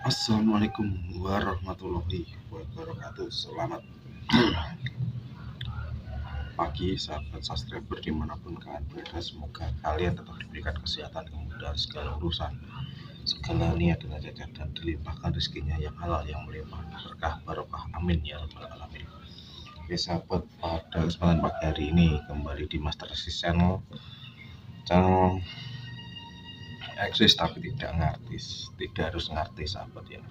Assalamualaikum warahmatullahi wabarakatuh. Selamat pagi sahabat subscriber dimanapun kalian berada. Semoga kalian tetap diberikan kesehatan, kemudahan segala urusan, segala niat dengan lancar dan dilimpahkan rezekinya yang halal, yang melimpah, berkah, barokah, amin ya rabbal alamin. Oke sahabat, pada kesempatan pagi hari ini kembali di Master Resist channel eksis tapi tidak ngartis, tidak harus ngartis sahabat ya.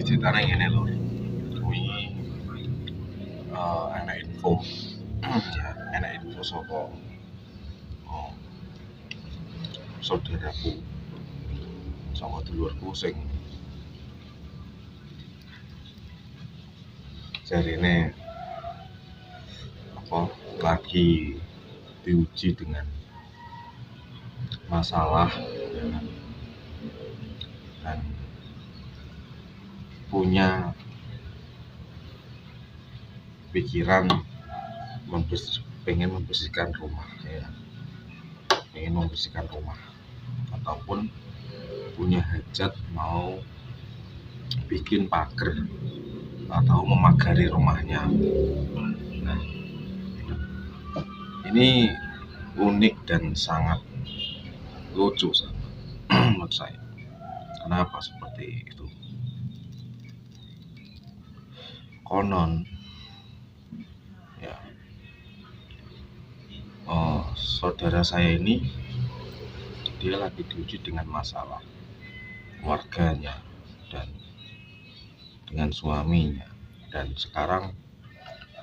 Ceritanya ini loh, ini enak info ya, enak info sopo saudaraku sama dulurku sing jarine lagi diuji dengan masalah dan punya pikiran pengen membersihkan rumah ya, pengen membersihkan rumah ataupun punya hajat mau bikin pagar atau memagari rumahnya. Nah, ini unik dan sangat lucu menurut saya. Kenapa seperti itu? Konon ya, saudara saya ini dia lagi diuji dengan masalah keluarganya dan dengan suaminya, dan sekarang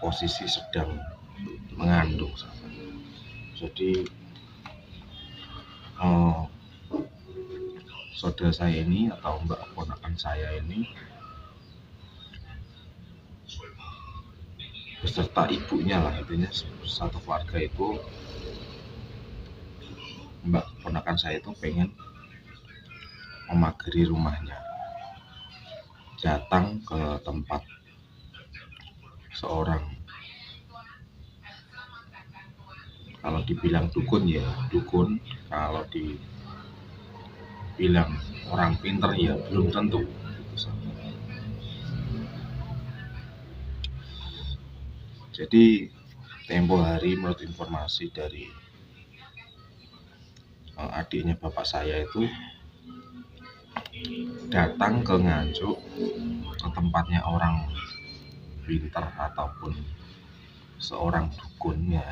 posisi sedang mengandung. Jadi saudara saya ini atau mbak ponakan saya ini beserta ibunya lah, intinya satu keluarga itu, mbak ponakan saya itu pengen memagari rumahnya, datang ke tempat seorang, kalau dibilang dukun ya dukun, kalau dibilang orang pinter ya belum tentu. Jadi tempo hari menurut informasi dari adiknya bapak saya itu datang ke Nganjuk, ke tempatnya orang pinter ataupun seorang dukun ya,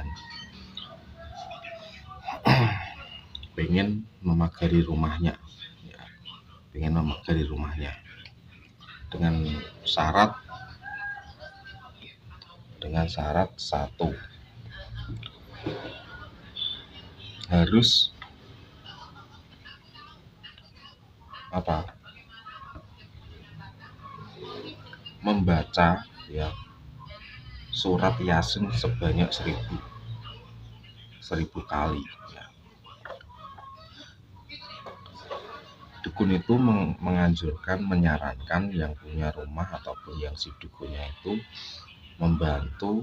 pengen memagari rumahnya ya, pengen memagari rumahnya dengan syarat satu, harus membaca ya surat Yasin sebanyak 1000 kali ya. Dukun itu menyarankan yang punya rumah ataupun yang si dukunnya itu membantu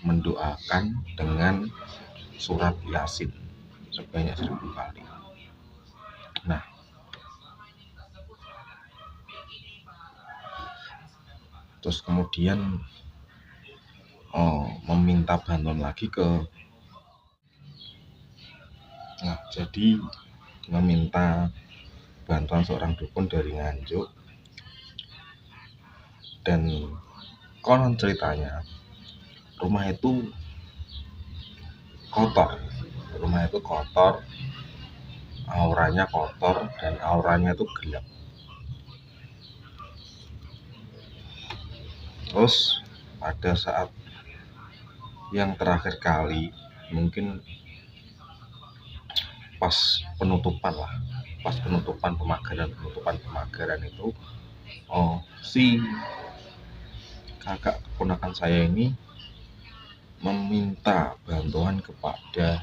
mendoakan dengan surat Yasin sebanyak 1000 kali. Nah, terus kemudian meminta bantuan lagi jadi meminta bantuan seorang dukun dari Nganjuk, dan konon ceritanya rumah itu kotor, auranya kotor dan auranya itu gelap. Terus pada saat yang terakhir kali, mungkin pas penutupan pemagaran itu, si kakak keponakan saya ini meminta bantuan kepada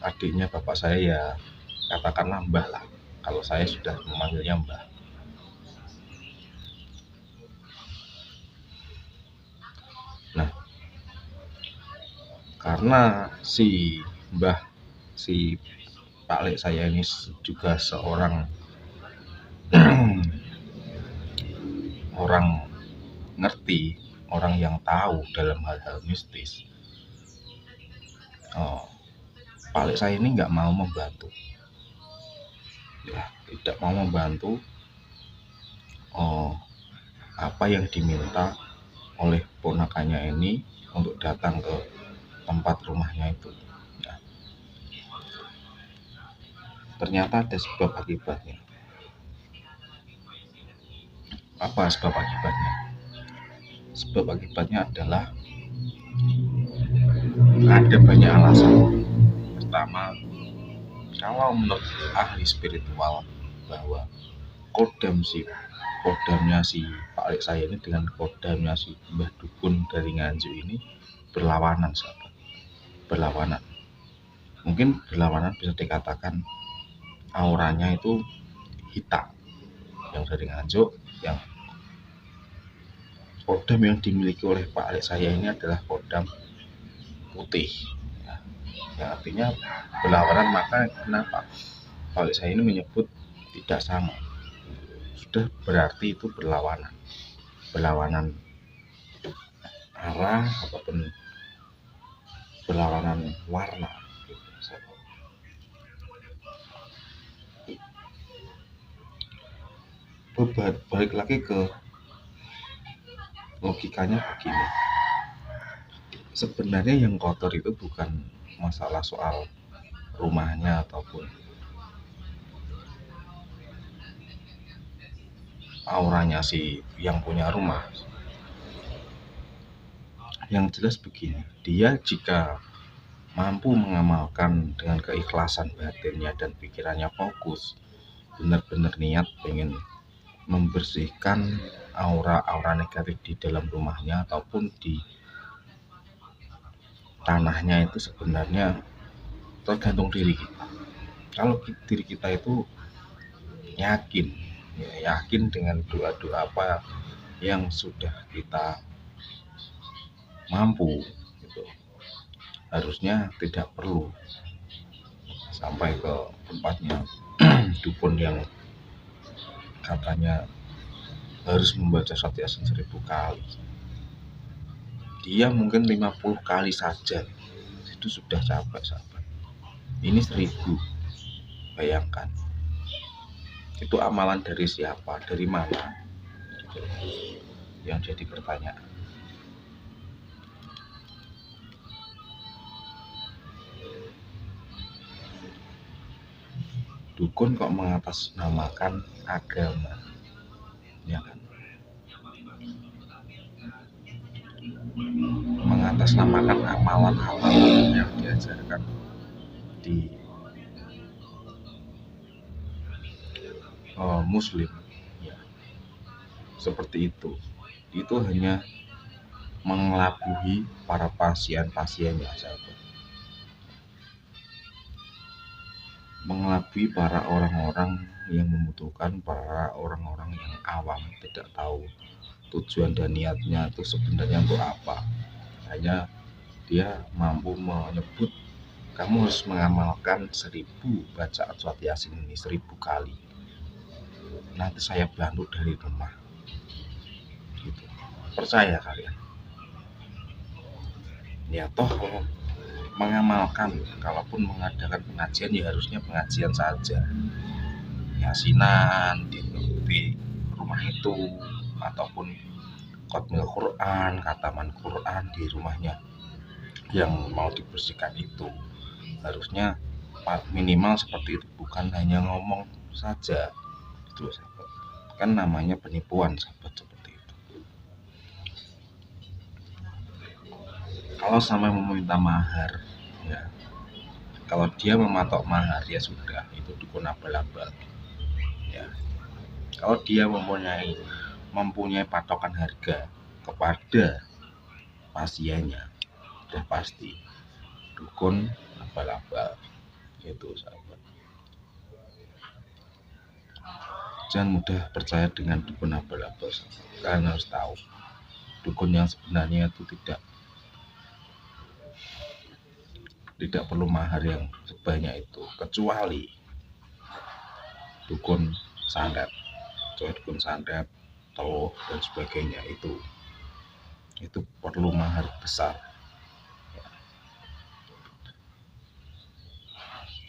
adiknya bapak saya ya, katakanlah Mbah lah, kalau saya sudah memanggilnya Mbah. Nah, karena si Pak Lek saya ini juga seorang orang ngerti, orang yang tahu dalam hal-hal mistis. Pak Lek saya ini nggak mau membantu, ya, tidak mau membantu apa yang diminta oleh ponakannya ini untuk datang ke tempat rumahnya itu. Nah, ternyata ada sebab akibatnya. Apa sebab akibatnya? Sebab akibatnya adalah ada banyak alasan. Pertama, kalau menurut ahli spiritual bahwa kodamnya si Pak Lek saya ini dengan kodamnya si Mbah Dukun dari Nganjuk ini berlawanan, sahabat. Berlawanan. Mungkin berlawanan bisa dikatakan auranya itu hitam. Yang dari Nganjuk, yang kodam yang dimiliki oleh Pak Lek saya ini adalah kodam putih. Ya, yang artinya berlawanan. Maka kenapa Pak Lek saya ini menyebut tidak sama? Sudah berarti itu berlawanan arah ataupun berlawanan warna. Balik lagi ke logikanya begini, sebenarnya yang kotor itu bukan masalah soal rumahnya ataupun auranya si yang punya rumah. Yang jelas begini, dia jika mampu mengamalkan dengan keikhlasan batinnya dan pikirannya fokus, benar-benar niat pengen membersihkan aura-aura negatif di dalam rumahnya ataupun di tanahnya, itu sebenarnya tergantung diri kita. Kalau diri kita itu yakin dengan doa-doa apa yang sudah kita mampu, gitu, harusnya tidak perlu sampai ke tempatnya dukun yang katanya harus membaca Surat Yasin 1000 kali. Dia mungkin 50 kali saja itu sudah capek, sahabat. Ini 1000, bayangkan. Itu amalan dari siapa, dari mana, yang jadi pertanyaan. Dukun kok mengatasnamakan agama, ya kan? Mengatasnamakan amalan-amalan yang diajarkan di Muslim, ya, seperti itu hanya mengelabuhi para pasien-pasiennya, sahabat. Mengelabui para orang-orang yang membutuhkan, para orang-orang yang awam, tidak tahu tujuan dan niatnya itu sebenarnya untuk apa. Hanya dia mampu menyebut, kamu harus mengamalkan 1000 bacaan Surat Yasin ini 1000 kali, nanti saya bantu dari rumah, gitu. Percaya kalian? Ya toh kalau mengamalkan, kalaupun mengadakan pengajian ya harusnya pengajian saja, yasinan di rumah itu, ataupun khotmil Quran, khataman Quran di rumahnya yang mau dibersihkan itu. Harusnya minimal seperti itu, bukan hanya ngomong saja, itu sahabat. Kan namanya penipuan, sahabat, seperti itu. Kalau sampai meminta mahar, ya, kalau dia mematok mahar ya sudah, itu dukun abal-abal, ya. Kalau dia mempunyai patokan harga kepada pasiennya, sudah pasti dukun abal-abal, itu sahabat. Jangan mudah percaya dengan dukun abal-abal. Kalian harus tahu, dukun yang sebenarnya itu tidak perlu mahar yang sebanyak itu, kecuali dukun santet, teluh dan sebagainya, itu perlu mahar besar.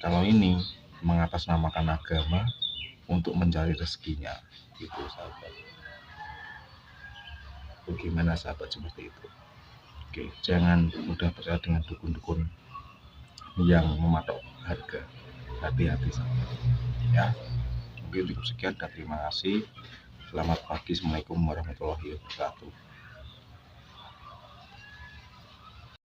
Kalau ini mengatasnamakan agama untuk mencari rezekinya, itu sahabat. Bagaimana sahabat seperti itu? Oke, jangan mudah percaya dengan dukun-dukun yang mematok harga. Hati-hati sahabat. Ya, mungkin cukup sekian dan terima kasih. Selamat pagi. Assalamualaikum warahmatullahi wabarakatuh.